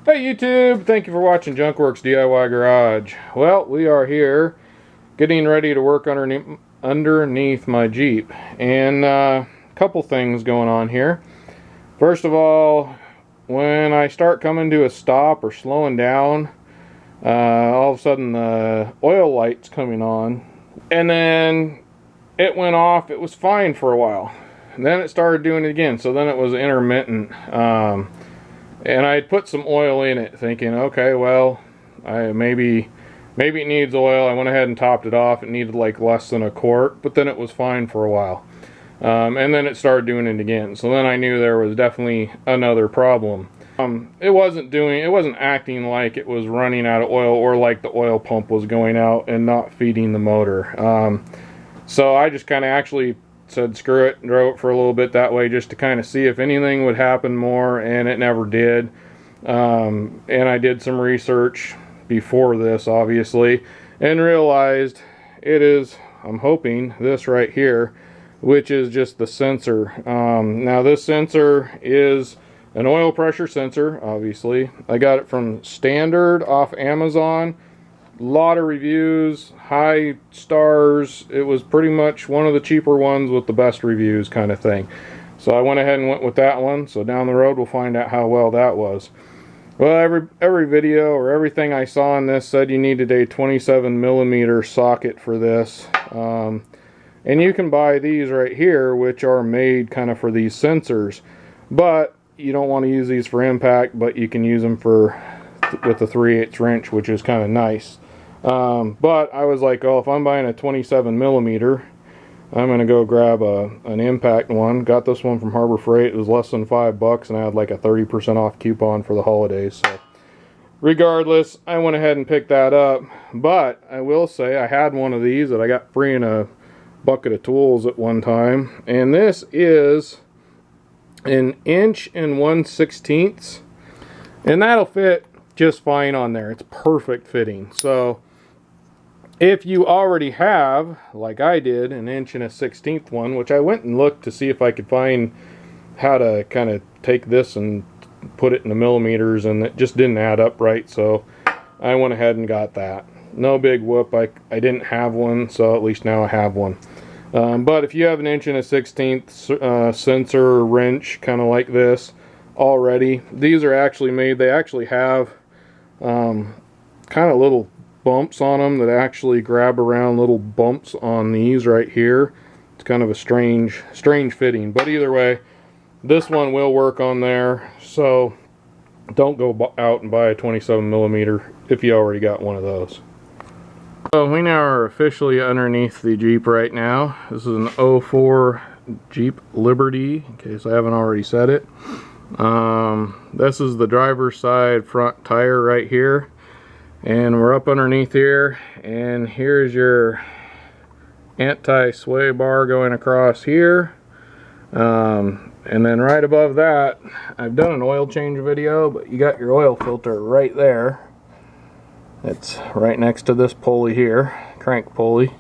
Hey YouTube, thank you for watching Junkworks DIY Garage. Well, we are here getting ready to work underneath my Jeep, and a couple things going on here. First of all, when I start coming to a stop or slowing down, all of a sudden the oil light's coming on, and then it went off. It was fine for a while, and then it started doing it again, so then it was intermittent. And I had put some oil in it thinking, okay, well, maybe it needs oil. I went ahead and topped it off. It needed like less than a quart, but then it was fine for a while. And then it started doing it again. So then I knew there was definitely another problem. It wasn't acting like it was running out of oil or like the oil pump was going out and not feeding the motor. So I just kind of actually said screw it and drove it for a little bit that way just to kind of see if anything would happen more, and it never did. And I did some research before this, obviously, and realized it is, I'm hoping, this right here, which is just the sensor. Now this sensor is an oil pressure sensor, obviously. I got it from Standard off Amazon. Lot of reviews, high stars. It was pretty much one of the cheaper ones with the best reviews kind of thing. So I went ahead and went with that one. So down the road we'll find out how well that was. Well, every video or everything I saw on this said you needed a 27mm socket for this. And you can buy these right here, which are made kind of for these sensors. But you don't want to use these for impact, but you can use them for with a 3/8 wrench, which is kind of nice. But I was like, oh, if I'm buying a 27mm, I'm going to go grab an impact one. Got this one from Harbor Freight. It was less than $5, and I had like a 30% off coupon for the holidays. So regardless, I went ahead and picked that up. But I will say I had one of these that I got free in a bucket of tools at one time. And this is an 1/1/16". And that'll fit just fine on there. It's perfect fitting. So if you already have, like I did, an 1/16" one, which I went and looked to see if I could find how to kind of take this and put it in the millimeters, and it just didn't add up right, so I went ahead and got that. No big whoop. I didn't have one, so at least now I have one. But if you have an 1/16" sensor wrench kind of like this already, these are actually made, they actually have kind of little bumps on them that actually grab around, little bumps on these right here. It's kind of a strange fitting, but either way, this one will work on there. So don't go out and buy a 27mm if you already got one of those. So we now are officially underneath the Jeep right now. This is an 04 Jeep Liberty, in case I haven't already said it. This is the driver's side front tire right here, and we're up underneath here, and here's your anti-sway bar going across here, and then right above that, I've done an oil change video, but you got your oil filter right there. It's right next to this pulley here, crank pulley.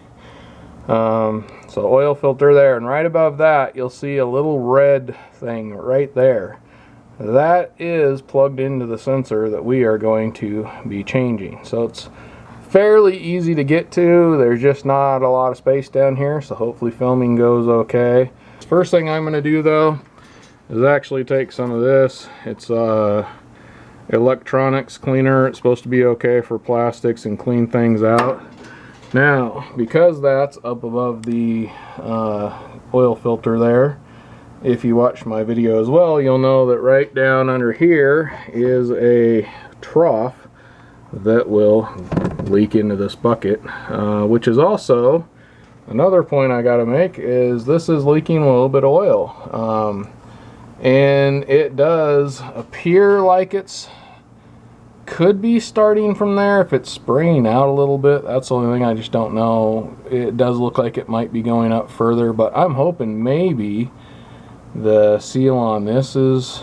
So oil filter there, and right above that you'll see a little red thing right there. That is plugged into the sensor that we are going to be changing. So it's fairly easy to get to. There's just not a lot of space down here, so hopefully filming goes okay. First thing I'm going to do though is actually take some of this. It's electronics cleaner. It's supposed to be okay for plastics and clean things out. Now, because that's up above the oil filter there, if you watch my video as well, you'll know that right down under here is a trough that will leak into this bucket, which is also another point I got to make, is this is leaking a little bit of oil, and it does appear like it's could be starting from there. If it's spraying out a little bit, that's the only thing. I just don't know. It does look like it might be going up further, but I'm hoping maybe the seal on this is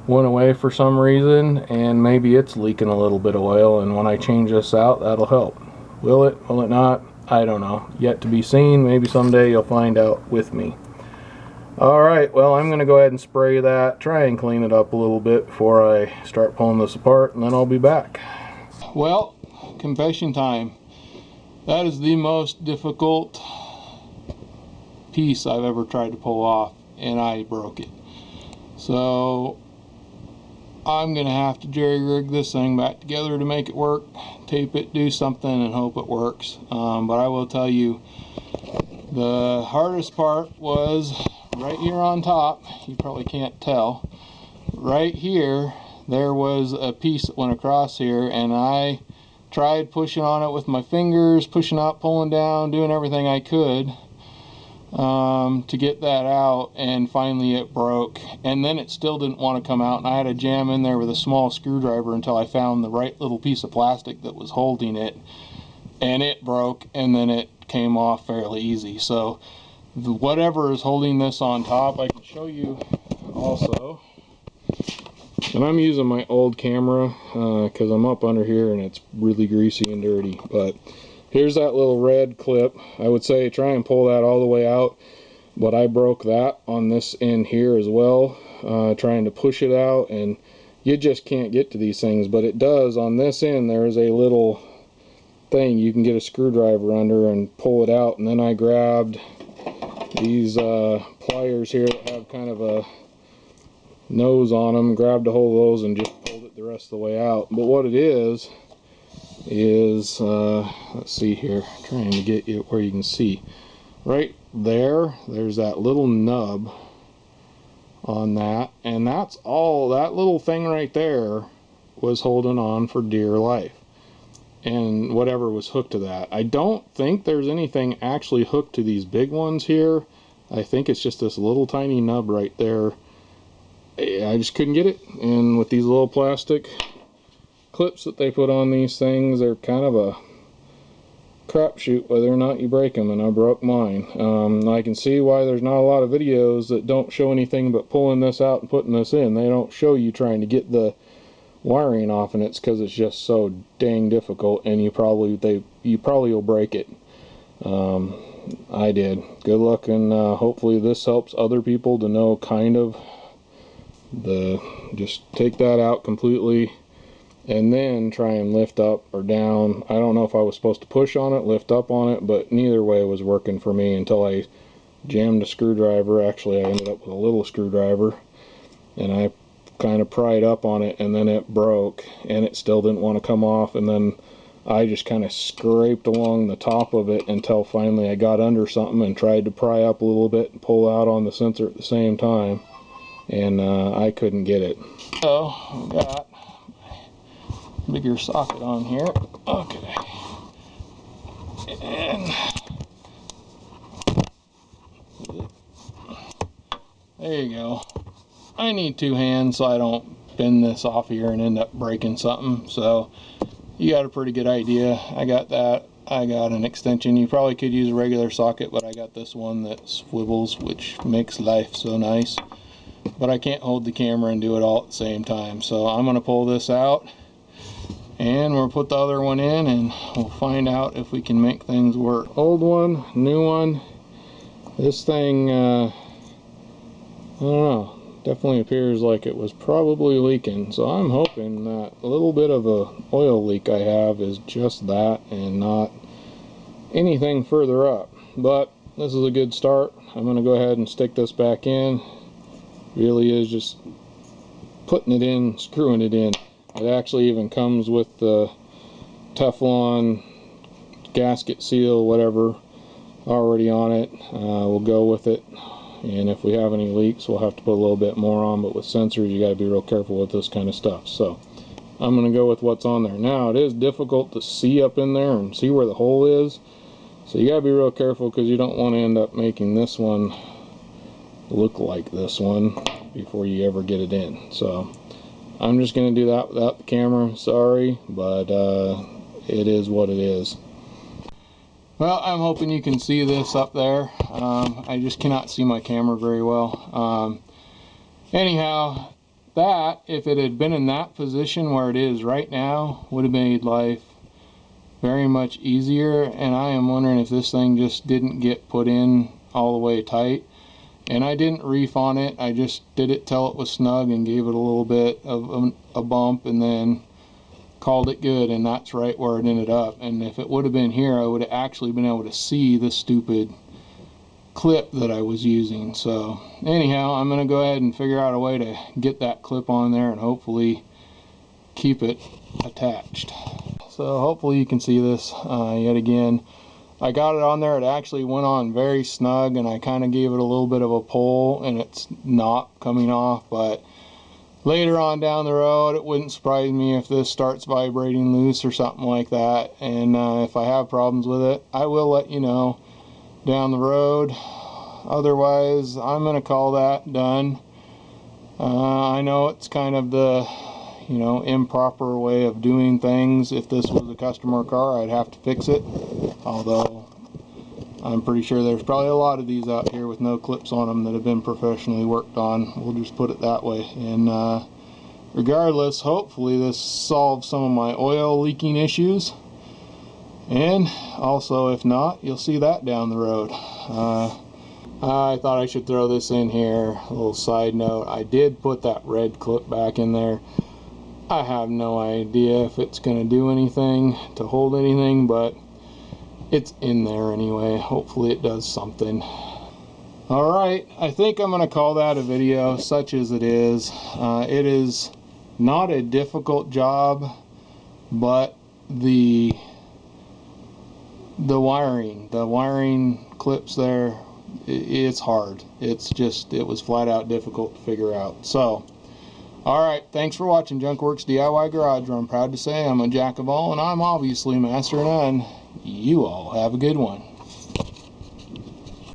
went away for some reason, and maybe it's leaking a little bit of oil, and when I change this out, that'll help. Will it? Will it not? I don't know. Yet to be seen. Maybe someday you'll find out with me. Alright, well, I'm going to go ahead and spray that, try and clean it up a little bit before I start pulling this apart, and then I'll be back. Well, confession time. That is the most difficult piece I've ever tried to pull off, and I broke it. So I'm going to have to jerry-rig this thing back together to make it work, tape it, do something, and hope it works. But I will tell you, the hardest part was right here on top. You probably can't tell. Right here, there was a piece that went across here, and I tried pushing on it with my fingers, pushing up, pulling down, doing everything I could to get that out, and finally it broke. And then it still didn't want to come out, and I had to jam in there with a small screwdriver until I found the right little piece of plastic that was holding it, and it broke, and then it came off fairly easy. So whatever is holding this on top, I can show you also. And I'm using my old camera because I'm up under here and it's really greasy and dirty. But here's that little red clip. I would say try and pull that all the way out, but I broke that on this end here as well, trying to push it out, and you just can't get to these things. But it does on this end. There is a little thing you can get a screwdriver under and pull it out, and then I grabbed these pliers here that have kind of a nose on them, grabbed a hold of those and just pulled it the rest of the way out. But what it is let's see here, trying to get you where you can see right there, there's that little nub on that, and that's all. That little thing right there was holding on for dear life, and whatever was hooked to that. I don't think there's anything actually hooked to these big ones here. I think it's just this little tiny nub right there. I just couldn't get it, and with these little plastic clips that they put on these things, they're kind of a crapshoot whether or not you break them, and I broke mine. I can see why there's not a lot of videos that don't show anything but pulling this out and putting this in. They don't show you trying to get the wiring off, and it's because it's just so dang difficult, and you probably will break it. I did. Good luck, and hopefully this helps other people to know kind of just take that out completely and then try and lift up or down. I don't know if I was supposed to push on it, lift up on it, but neither way was working for me until I jammed a screwdriver. Actually, I ended up with a little screwdriver, and I kind of pried up on it, and then it broke, and it still didn't want to come off, and then I just kind of scraped along the top of it until finally I got under something and tried to pry up a little bit and pull out on the sensor at the same time, and I couldn't get it. So we got my bigger socket on here. Okay, and there you go. I need two hands so I don't bend this off here and end up breaking something. So you got a pretty good idea. I got that. I got an extension. You probably could use a regular socket, but I got this one that swivels, which makes life so nice. But I can't hold the camera and do it all at the same time. So I'm going to pull this out, and we'll put the other one in, and we'll find out if we can make things work. Old one, new one. This thing, I don't know. Definitely appears like it was probably leaking, so I'm hoping that a little bit of a oil leak I have is just that and not anything further up. But this is a good start. I'm going to go ahead and stick this back in. Really is just putting it in, screwing it in. It actually even comes with the Teflon gasket seal, whatever, already on it. We'll go with it. And if we have any leaks, we'll have to put a little bit more on, but with sensors, you got to be real careful with this kind of stuff. So I'm going to go with what's on there. Now, it is difficult to see up in there and see where the hole is, so you got to be real careful, because you don't want to end up making this one look like this one before you ever get it in. So I'm just going to do that without the camera. Sorry, but it is what it is. Well, I'm hoping you can see this up there. I just cannot see my camera very well. Anyhow, that, if it had been in that position where it is right now, would have made life very much easier. And I am wondering if this thing just didn't get put in all the way tight. And I didn't reef on it, I just did it till it was snug and gave it a little bit of a bump and then called it good, and that's right where it ended up. And if it would have been here, I would have actually been able to see the stupid clip that I was using. So anyhow, I'm going to go ahead and figure out a way to get that clip on there and hopefully keep it attached. So hopefully you can see this yet again. I got it on there, it actually went on very snug, and I kind of gave it a little bit of a pull and it's not coming off. But later on down the road, it wouldn't surprise me if this starts vibrating loose or something like that. And if I have problems with it, I will let you know down the road. Otherwise, I'm going to call that done. I know it's kind of the, you know, improper way of doing things. If this was a customer car, I'd have to fix it. Although I'm pretty sure there's probably a lot of these out here with no clips on them that have been professionally worked on. We'll just put it that way. And regardless, hopefully this solves some of my oil leaking issues. And also, if not, you'll see that down the road. I thought I should throw this in here. A little side note, I did put that red clip back in there. I have no idea if it's going to do anything to hold anything, but it's in there anyway. Hopefully it does something. Alright, I think I'm going to call that a video, such as it is. It is not a difficult job, but the wiring clips there, it's hard. It's just, it was flat out difficult to figure out. So alright, thanks for watching Junkworks DIY Garage, where I'm proud to say I'm a jack of all and I'm obviously master of none. You all have a good one.